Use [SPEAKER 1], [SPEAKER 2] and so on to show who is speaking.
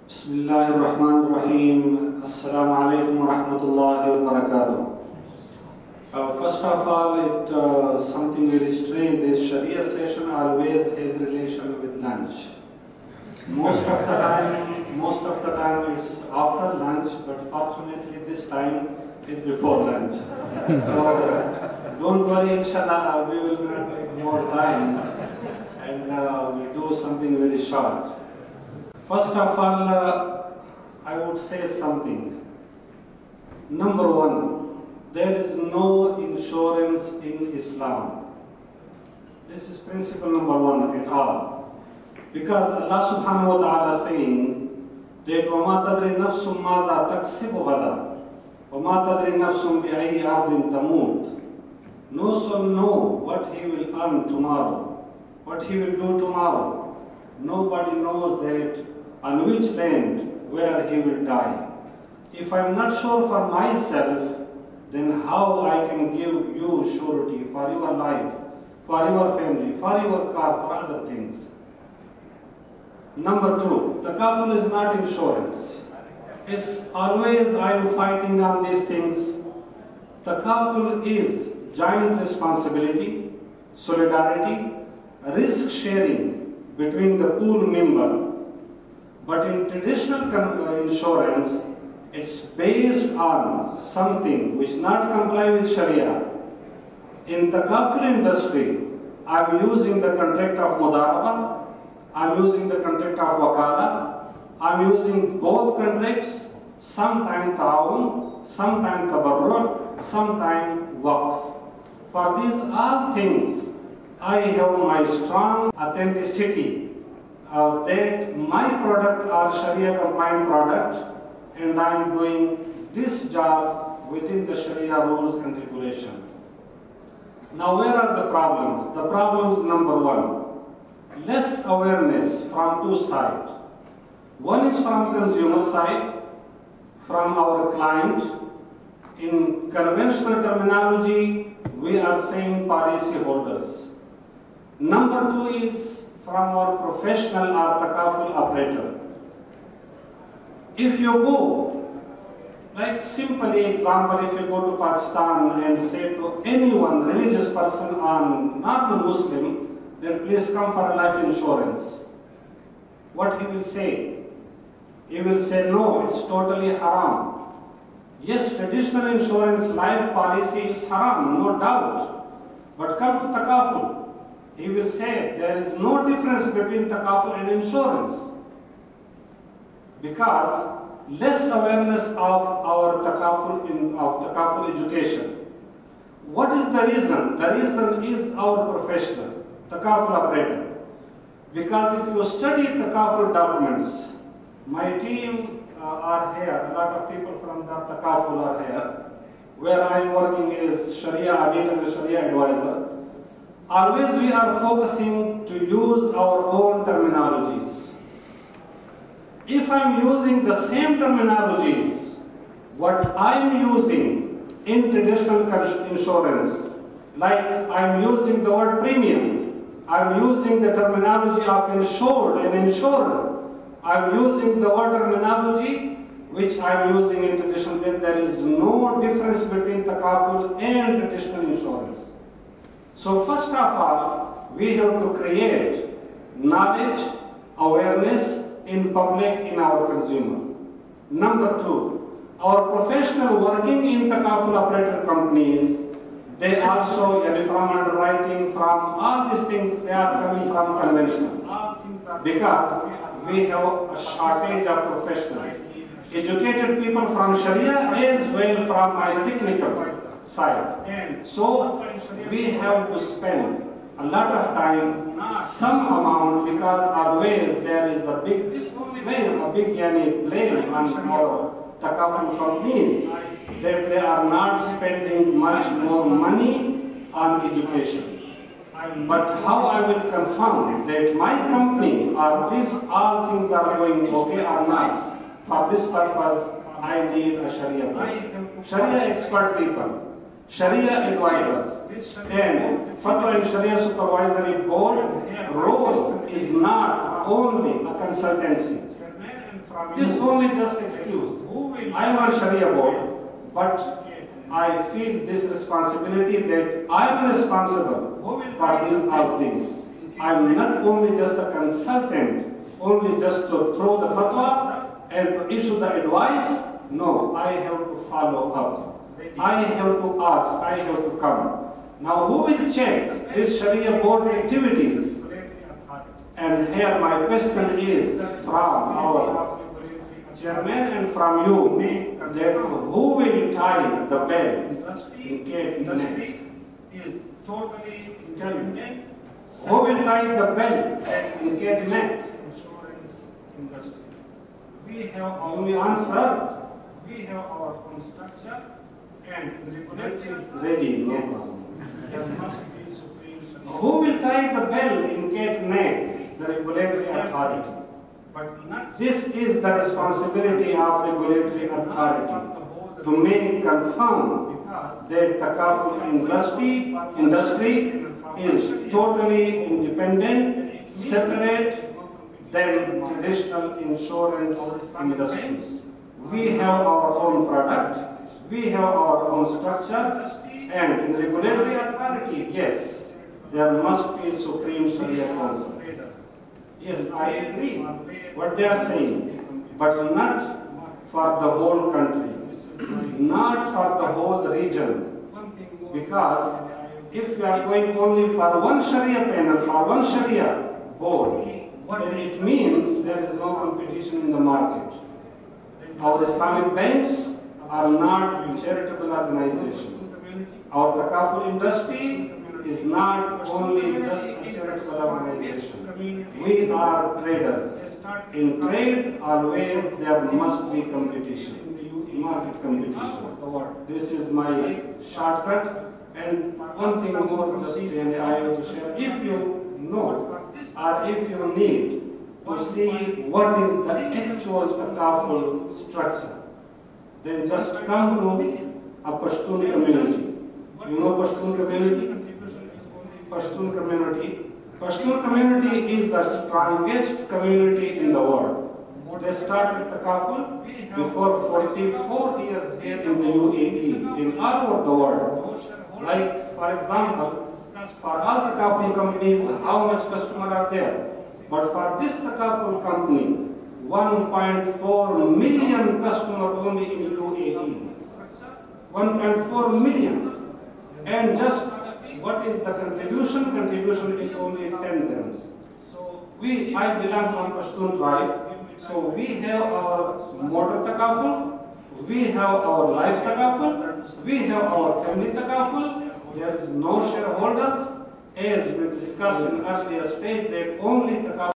[SPEAKER 1] Bismillahirrahmanirrahim. Assalamu alaikum wa rahmatullahi wa barakatuh. First of all, something very strange. This Sharia session always has relation with lunch. Most of the time it's after lunch, but fortunately this time is before lunch. So don't worry, inshallah, we will not take more time and we do something very short. First of all, I would say something. Number one, there is no insurance in Islam. This is principle number one at all. Because Allah subhanahu wa ta'ala saying that وَمَا تَدْرِي نَفْسٌ مَاذَا تَكْسِبُ غَدًا وَمَا تَدْرِي نَفْسٌ بِأَيِّ أَرْضٍ تَمُوتُ. No soul know what he will earn tomorrow, what he will do tomorrow. Nobody knows that on which land where he will die. If I am not sure for myself, then how I can give you surety for your life, for your family, for your car, for other things. Number two, takaful is not insurance. It's always I am fighting on these things. Takaful is joint responsibility, solidarity, risk sharing between the pool member. But in traditional insurance, it's based on something which not comply with Sharia. In the takaful industry, I'm using the contract of mudaraba, I'm using the contract of wakala, I'm using both contracts, sometimes ta'awun, sometimes tabarrur, sometimes waqf. For these all things, I have my strong authenticity that my product are Sharia compliant product and I am doing this job within the Sharia rules and regulation. Now where are the problems? The problems number one, less awareness from two sides. One is from consumer side, from our client. In conventional terminology, we are saying policy holders. Number two is from our professional or takaful operator. If you go, like simply example, if you go to Pakistan and say to anyone, religious person or not a Muslim, then please come for life insurance. What he will say? He will say, no, it's totally haram. Yes, traditional insurance life policy is haram, no doubt. But come to takaful. He will say there is no difference between takaful and insurance because less awareness of our takaful education. What is the reason? The reason is our professional, takaful operator. Because if you study takaful documents, my team are here, a lot of people from the takaful are here, where I am working as Sharia auditor and Sharia advisor. Always we are focusing to use our own terminologies. If I am using the same terminologies, what I am using in traditional insurance, like I am using the word premium, I am using the terminology of insured and insurer, I am using the word terminology which I am using in traditional, then there is no difference between takaful and traditional insurance. So first of all, we have to create knowledge, awareness in public, in our consumer. Number two, our professional working in takaful operator companies, they also, from underwriting, from all these things, they are coming from conventional. Because we have a shortage of professionals. Educated people from Sharia as well from my technical side. And so we have to spend a lot of time, some amount, because always there is a big blame on our takaful companies that they are not spending much more money on education. But how I will confirm that my company or this all things are going okay or not? For this purpose, I need a Sharia. Sharia expert people, Sharia advisors, and Fatwa and Sharia Supervisory Board role is not only a consultancy. This only just excuse. I am on Sharia board, but I feel this responsibility that I am responsible for these all things. I am not only just a consultant, only just to throw the fatwa and to issue the advice. No, I have to follow up. I have to ask, I have to come. Now who will check this Sharia board activities? And here my question is from our chairman and from you, that who will tie the bell in case is totally independent. Who will tie the bell in case insurance industry? We have only answer. We have our own structure and the regulator is ready. No problem. There must be supreme. Who will tie the bell in case the regulatory authority? But this is the responsibility of regulatory authority to make confirm that takaful industry is totally independent, separate than traditional insurance industries. We have our own product, we have our own structure, and in regulatory authority, yes, there must be Supreme Sharia Council. Yes, I agree what they are saying, but not for the whole country, not for the whole region. Because if we are going only for one Sharia panel, for one Sharia board, then it means there is no competition in the market. Our Islamic banks are not charitable organizations. Our takaful industry is not only just a charitable organization. We are traders. In trade, always there must be competition, market competition. This is my shortcut. And one thing more, just I have to share. If you know or if you need to see what is the actual takaful structure, then just come to a Pashtun community. You know Pashtun community? Pashtun community is the strongest community in the world. They started takaful before 44 years here in the UAE, in all over the world. Like, for example, for all takaful companies, how much customers are there? But for this takaful company, 1.4 million customers only in UAE. 1.4 million. And just what is the contribution? Contribution is only 10 dirhams. So I belong from Pashtun tribe. So we have our motor takaful, we have our life takaful, we have our family takaful. There is no shareholders, as we discussed in earlier stage, that only takaful